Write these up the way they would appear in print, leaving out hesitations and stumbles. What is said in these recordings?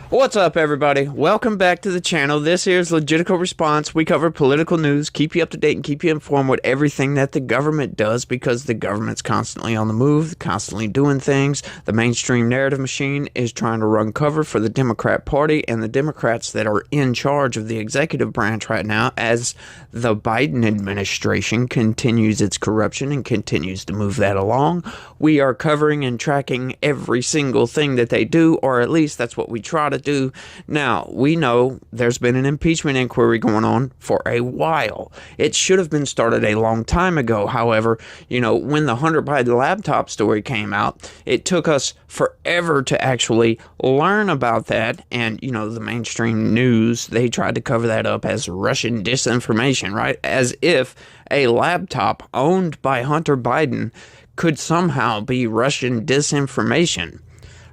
What's up, everybody? Welcome back to the channel. This here's Legitical Response. We cover political news, keep you up to date, and keep you informed with everything that the government does, because the government's constantly on the move, constantly doing things. The mainstream narrative machine is trying to run cover for the Democrat Party and the Democrats that are in charge of the executive branch right now, as the Biden administration continues its corruption and continues to move that along. We are covering and tracking every single thing that they do, or at least that's what we try to do. Now, we know there's been an impeachment inquiry going on for a while. It should have been started a long time ago. However, when the Hunter Biden laptop story came out, it took us forever to actually learn about that. And, the mainstream news, they tried to cover that up as Russian disinformation, right? As if a laptop owned by Hunter Biden could somehow be Russian disinformation.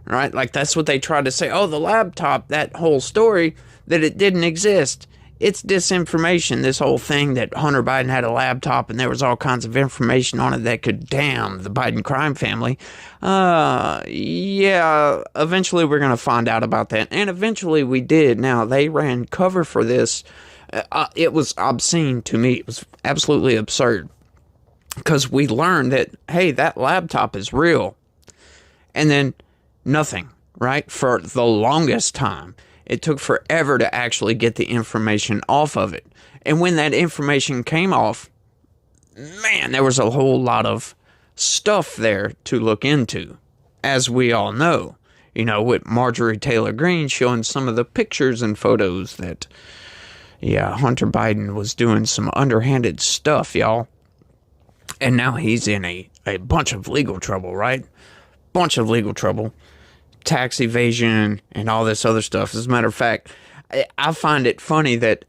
Right? Like, that's what they tried to say. Oh, the laptop, that whole story, that it didn't exist. It's disinformation. This whole thing that Hunter Biden had a laptop and there was all kinds of information on it that could damn the Biden crime family. Yeah, eventually we're going to find out about that. And eventually we did. Now, they ran cover for this. It was obscene to me. It was absolutely absurd. Because we learned that, hey, that laptop is real. And then nothing, right? For the longest time, it took forever to actually get the information off of it. And when that information came off, man, there was a whole lot of stuff there to look into, as we all know. With Marjorie Taylor Greene showing some of the pictures and photos that, Hunter Biden was doing some underhanded stuff, y'all. And now he's in a bunch of legal trouble, right? Bunch of legal trouble. Tax evasion and all this other stuff. As a matter of fact, I find it funny that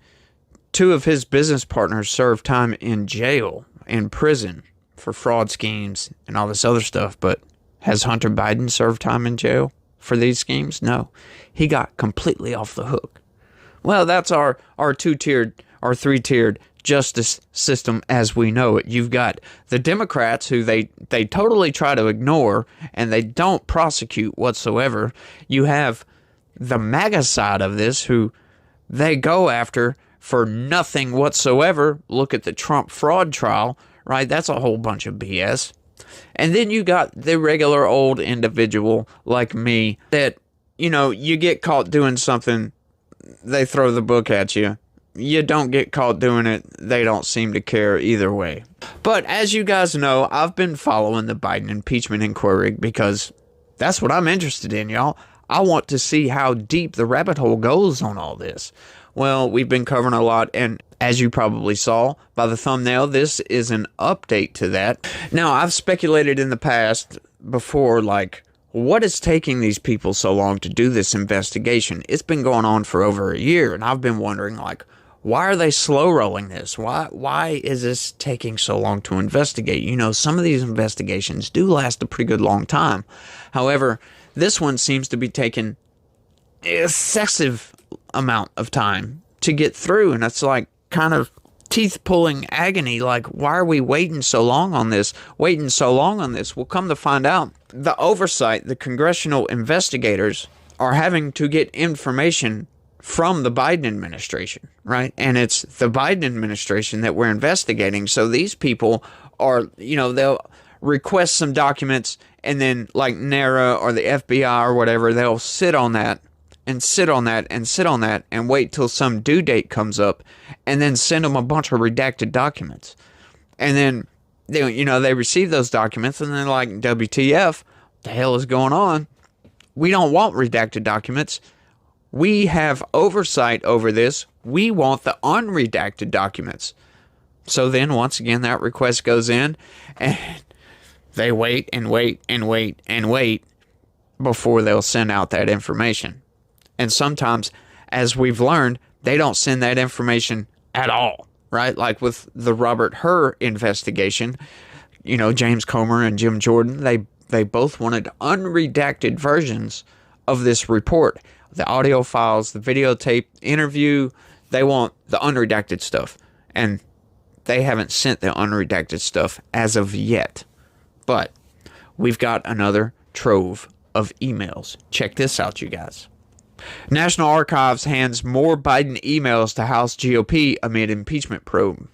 two of his business partners served time in jail, in prison, for fraud schemes and all this other stuff. But has Hunter Biden served time in jail for these schemes? No. He got completely off the hook. Well, that's our two-tiered, our three-tiered justice system as we know it. You've got the Democrats, who they totally try to ignore and they don't prosecute whatsoever. You have the MAGA side of this, who they go after for nothing whatsoever. Look at the Trump fraud trial, right? That's a whole bunch of BS. And then you got the regular old individual like me that, you get caught doing something, they throw the book at you. You don't get caught doing it, they don't seem to care either way. But as you guys know, I've been following the Biden impeachment inquiry because that's what I'm interested in, y'all. I want to see how deep the rabbit hole goes on all this. Well, we've been covering a lot, and as you probably saw by the thumbnail, this is an update to that. Now, I've speculated in the past before, what is taking these people so long to do this investigation? It's been going on for over a year, and I've been wondering, why are they slow rolling this? Why is this taking so long to investigate? Some of these investigations do last a pretty good long time. However, this one seems to be taking an excessive amount of time to get through. And it's kind of teeth-pulling agony. Why are we waiting so long on this? Well, come to find out, the oversight, the congressional investigators are having to get information from the Biden administration, right? And it's the Biden administration that we're investigating. So these people are, they'll request some documents, and then NARA or the FBI or whatever, they'll sit on that and sit on that and sit on that and wait till some due date comes up and then send them a bunch of redacted documents. And then, they receive those documents and they're like, WTF, what the hell is going on? We don't want redacted documents. We have oversight over this. We want the unredacted documents. So then, once again, that request goes in, and they wait and wait and wait and wait before they'll send out that information. And sometimes, as we've learned, they don't send that information at all, right? Like with the Robert Hur investigation, James Comer and Jim Jordan, they both wanted unredacted versions of this report. The audio files, the videotape interview, they want the unredacted stuff. And they haven't sent the unredacted stuff as of yet. But we've got another trove of emails. Check this out, you guys. National Archives hands more Biden emails to House GOP amid impeachment probe.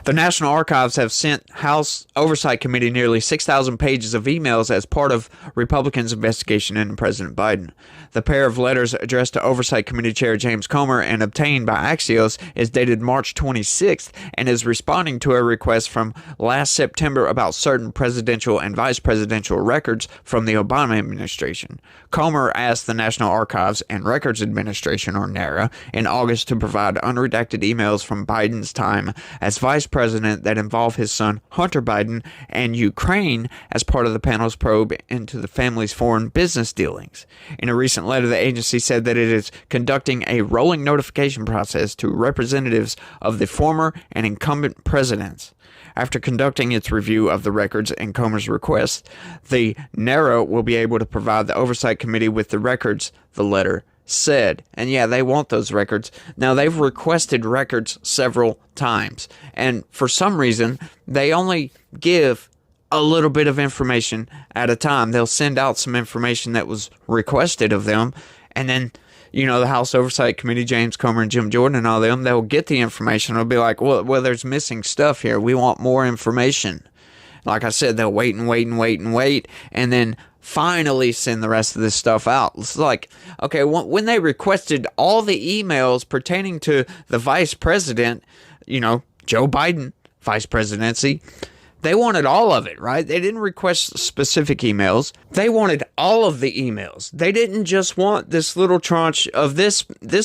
The National Archives have sent House Oversight Committee nearly 6,000 pages of emails as part of Republicans' investigation into President Biden. The pair of letters addressed to Oversight Committee Chair James Comer and obtained by Axios is dated March 26th and is responding to a request from last September about certain presidential and vice presidential records from the Obama administration. Comer asked the National Archives and Records Administration, or NARA, in August to provide unredacted emails from Biden's time as vice president that involve his son Hunter Biden and Ukraine as part of the panel's probe into the family's foreign business dealings. In a recent letter, the agency said that it is conducting a rolling notification process to representatives of the former and incumbent presidents. After conducting its review of the records and Comer's request, the NARA will be able to provide the Oversight Committee with the records, the letter said. And yeah, they want those records. Now, they've requested records several times, and for some reason, they only give a little bit of information at a time. They'll send out some information that was requested of them, and then, the House Oversight Committee, James Comer and Jim Jordan and all them, they'll get the information. They'll be like, well, there's missing stuff here. We want more information. Like I said, they'll wait and wait and wait and wait, and then finally send the rest of this stuff out. It's like, okay, when they requested all the emails pertaining to the vice president, Joe Biden, vice presidency, they wanted all of it, right? They didn't request specific emails. They wanted all of the emails. They didn't just want this little tranche of this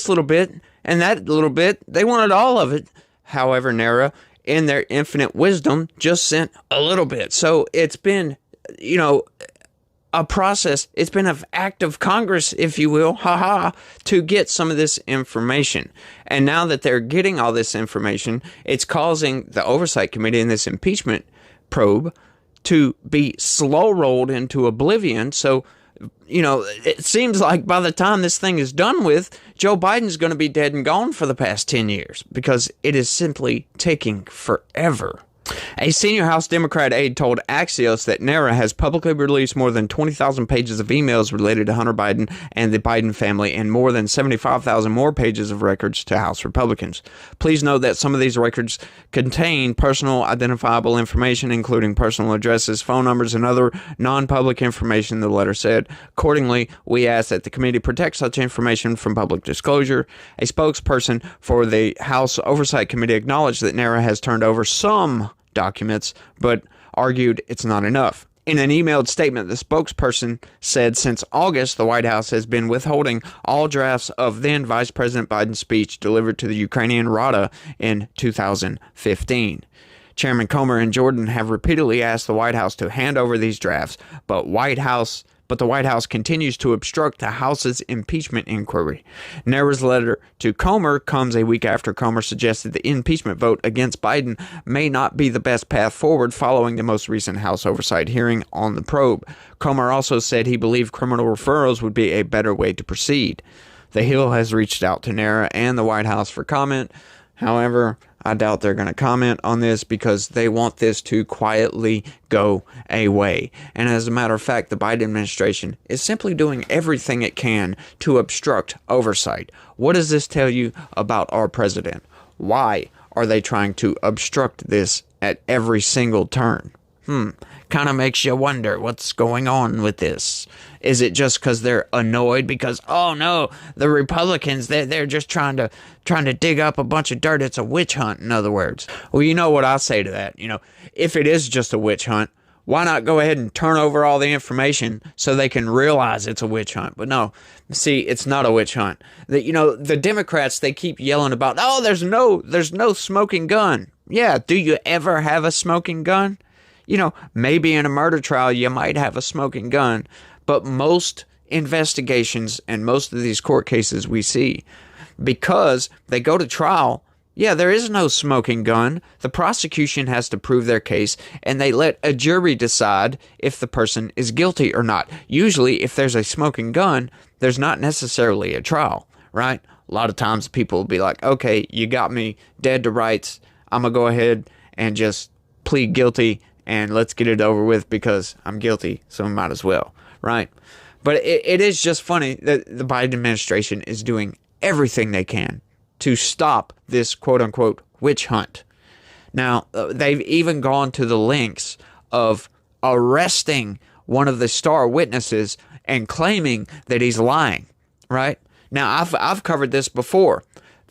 little bit and that little bit. They wanted all of it. However, NARA, in their infinite wisdom, just sent a little bit. So it's been, a process. It's been an act of Congress, if you will, to get some of this information. And now that they're getting all this information, it's causing the Oversight Committee in this impeachment probe to be slow-rolled into oblivion. So, it seems like by the time this thing is done with, Joe Biden's going to be dead and gone for the past 10 years because it is simply taking forever. A senior House Democrat aide told Axios that NARA has publicly released more than 20,000 pages of emails related to Hunter Biden and the Biden family and more than 75,000 more pages of records to House Republicans. Please note that some of these records contain personal identifiable information, including personal addresses, phone numbers, and other non-public information, the letter said. Accordingly, we ask that the committee protect such information from public disclosure. A spokesperson for the House Oversight Committee acknowledged that NARA has turned over some documents, but argued it's not enough. In an emailed statement, the spokesperson said since August, the White House has been withholding all drafts of then Vice President Biden's speech delivered to the Ukrainian Rada in 2015. Chairman Comer and Jordan have repeatedly asked the White House to hand over these drafts, but the White House continues to obstruct the House's impeachment inquiry. NARA's letter to Comer comes a week after Comer suggested the impeachment vote against Biden may not be the best path forward following the most recent House oversight hearing on the probe. Comer also said he believed criminal referrals would be a better way to proceed. The Hill has reached out to NARA and the White House for comment. However, I doubt they're going to comment on this because they want this to quietly go away. And as a matter of fact, the Biden administration is simply doing everything it can to obstruct oversight. What does this tell you about our president? Why are they trying to obstruct this at every single turn? Kind of makes you wonder what's going on with this. Is it just because they're annoyed because, oh no, the Republicans, they're just trying to dig up a bunch of dirt. It's a witch hunt, in other words. Well, you know what I say to that. If it is just a witch hunt, why not go ahead and turn over all the information so they can realize it's a witch hunt? But no, see, it's not a witch hunt. The Democrats, they keep yelling about, oh, there's no smoking gun. Yeah, do you ever have a smoking gun? Maybe in a murder trial you might have a smoking gun, but most investigations and most of these court cases we see, because they go to trial, yeah, there is no smoking gun. The prosecution has to prove their case, and they let a jury decide if the person is guilty or not. Usually, if there's a smoking gun, there's not necessarily a trial, right? A lot of times people will be like, okay, you got me dead to rights. I'm going to go ahead and just plead guilty and let's get it over with because I'm guilty, so I might as well, right? But it is just funny that the Biden administration is doing everything they can to stop this quote-unquote witch hunt. Now, they've even gone to the lengths of arresting one of the star witnesses and claiming that he's lying, right? Now, I've covered this before.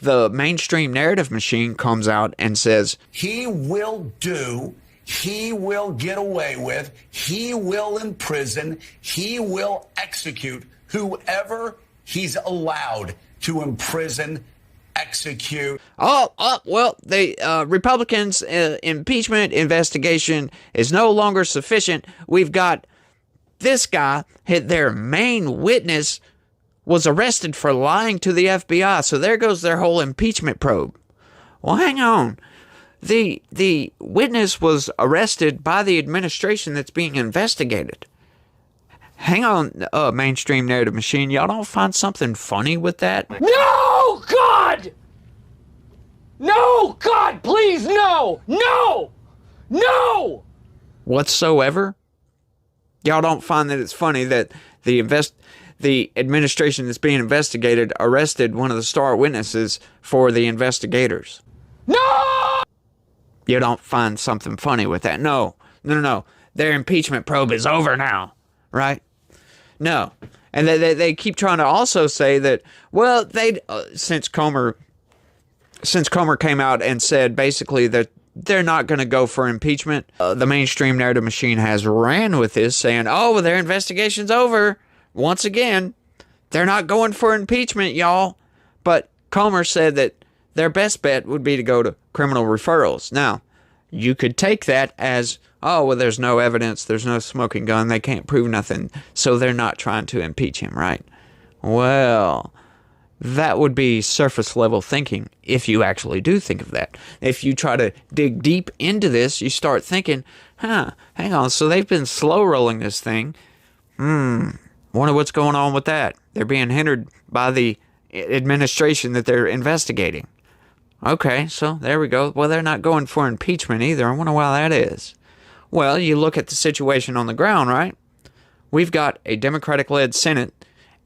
The mainstream narrative machine comes out and says, he will do, he will get away with, he will imprison, he will execute whoever he's allowed to imprison, execute. Well, the Republicans' impeachment investigation is no longer sufficient. We've got this guy, their main witness, was arrested for lying to the FBI. So there goes their whole impeachment probe. Well, hang on. The witness was arrested by the administration that's being investigated. Hang on, mainstream narrative machine. Y'all don't find something funny with that? No, God! No, God, please, no! No! No! Whatsoever? Y'all don't find that it's funny that the administration that's being investigated arrested one of the star witnesses for the investigators? No! You don't find something funny with that? No. Their impeachment probe is over now, right? No. And they keep trying to also say that, well, since Comer came out and said basically that they're not going to go for impeachment, the mainstream narrative machine has ran with this, saying, oh, well, their investigation's over. Once again, they're not going for impeachment, y'all. But Comer said that their best bet would be to go to criminal referrals. Now, you could take that as, oh, well, there's no evidence, there's no smoking gun, they can't prove nothing, so they're not trying to impeach him, right? Well, that would be surface level thinking if you actually do think of that. If you try to dig deep into this, you start thinking, hang on, so they've been slow rolling this thing. Wonder what's going on with that. They're being hindered by the administration that they're investigating. Okay, so there we go. Well, they're not going for impeachment either. I wonder why that is. Well, you look at the situation on the ground, right? We've got a Democratic-led Senate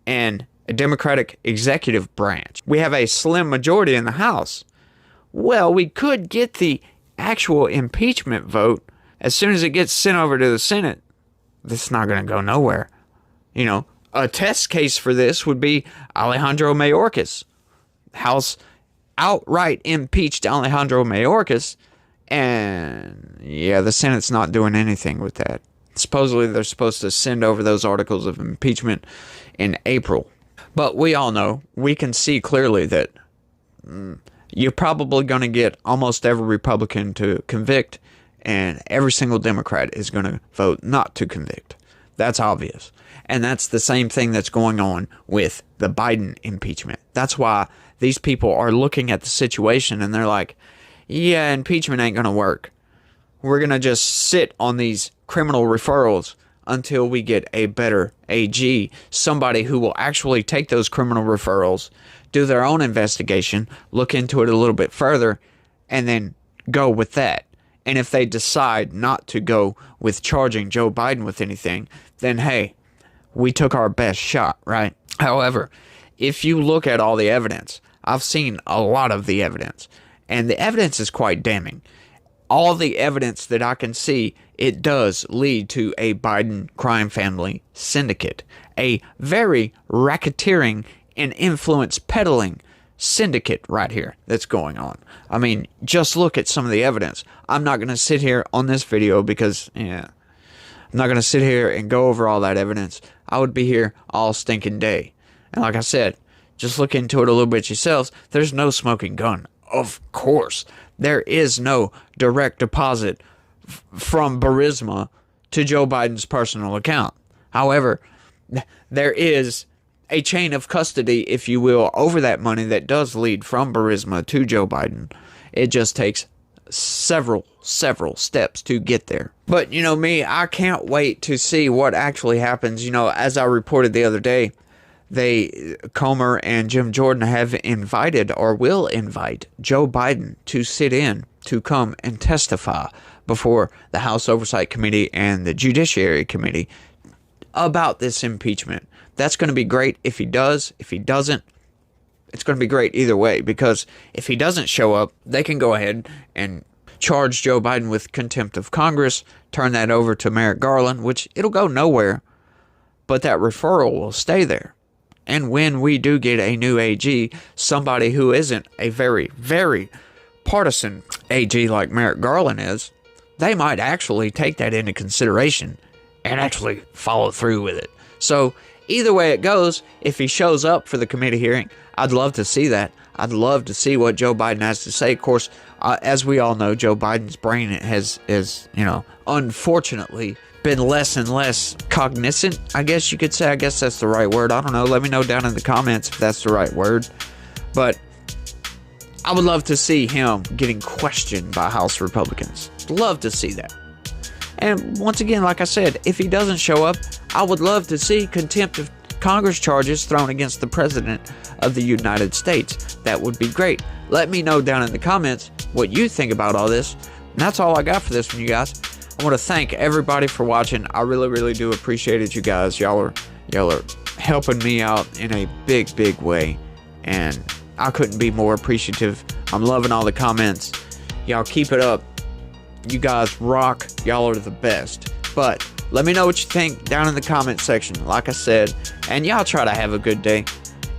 and a Democratic executive branch. We have a slim majority in the House. Well, we could get the actual impeachment vote as soon as it gets sent over to the Senate. This is not going to go nowhere. You know, a test case for this would be Alejandro Mayorkas. House outright impeached Alejandro Mayorkas, and yeah, the Senate's not doing anything with that. Supposedly they're supposed to send over those articles of impeachment in April. But we all know, we can see clearly that you're probably going to get almost every Republican to convict, and every single Democrat is going to vote not to convict. That's obvious. And that's the same thing that's going on with the Biden impeachment. That's why these people are looking at the situation and they're like, yeah, impeachment ain't going to work. We're going to just sit on these criminal referrals until we get a better AG, somebody who will actually take those criminal referrals, do their own investigation, look into it a little bit further, and then go with that. And if they decide not to go with charging Joe Biden with anything, then hey, we took our best shot, right? However, if you look at all the evidence, I've seen a lot of the evidence, and the evidence is quite damning. All the evidence that I can see, it does lead to a Biden crime family syndicate, a very racketeering and influence peddling syndicate right here that's going on. I mean, just look at some of the evidence. I'm not going to sit here on this video because, I'm not going to sit here and go over all that evidence. I would be here all stinking day. And like I said, just look into it a little bit yourselves. There's no smoking gun. Of course. There is no direct deposit from Burisma to Joe Biden's personal account. However, there is a chain of custody, if you will, over that money that does lead from Burisma to Joe Biden. It just takes several steps to get there. But, me, I can't wait to see what actually happens. As I reported the other day, Comer and Jim Jordan have invited or will invite Joe Biden to sit in, to come and testify before the House Oversight Committee and the Judiciary Committee about this impeachment. That's going to be great if he does. If he doesn't, it's going to be great either way, because if he doesn't show up, they can go ahead and charge Joe Biden with contempt of Congress, turn that over to Merrick Garland, which it'll go nowhere, but that referral will stay there. And when we do get a new AG, somebody who isn't a very, very partisan AG like Merrick Garland is, they might actually take that into consideration and actually follow through with it. So either way it goes, if he shows up for the committee hearing, I'd love to see that. I'd love to see what Joe Biden has to say. Of course, as we all know, Joe Biden's brain has unfortunately been less and less cognizant, I guess you could say. I guess that's the right word. I don't know. Let me know down in the comments if that's the right word. But I would love to see him getting questioned by House Republicans. Love to see that. And once again, like I said, if he doesn't show up, I would love to see contempt of Congress charges thrown against the President of the United States. That would be great. Let me know down in the comments what you think about all this. And that's all I got for this one, you guys. I want to thank everybody for watching. I really, really do appreciate it, you guys. Y'all are helping me out in a big, big way. And I couldn't be more appreciative. I'm loving all the comments. Y'all keep it up. You guys rock. Y'all are the best. But let me know what you think down in the comment section, like I said. And y'all try to have a good day.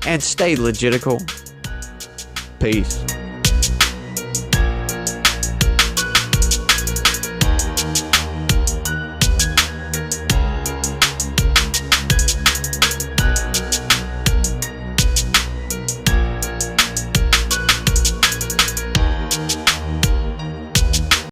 And stay legitical. Peace.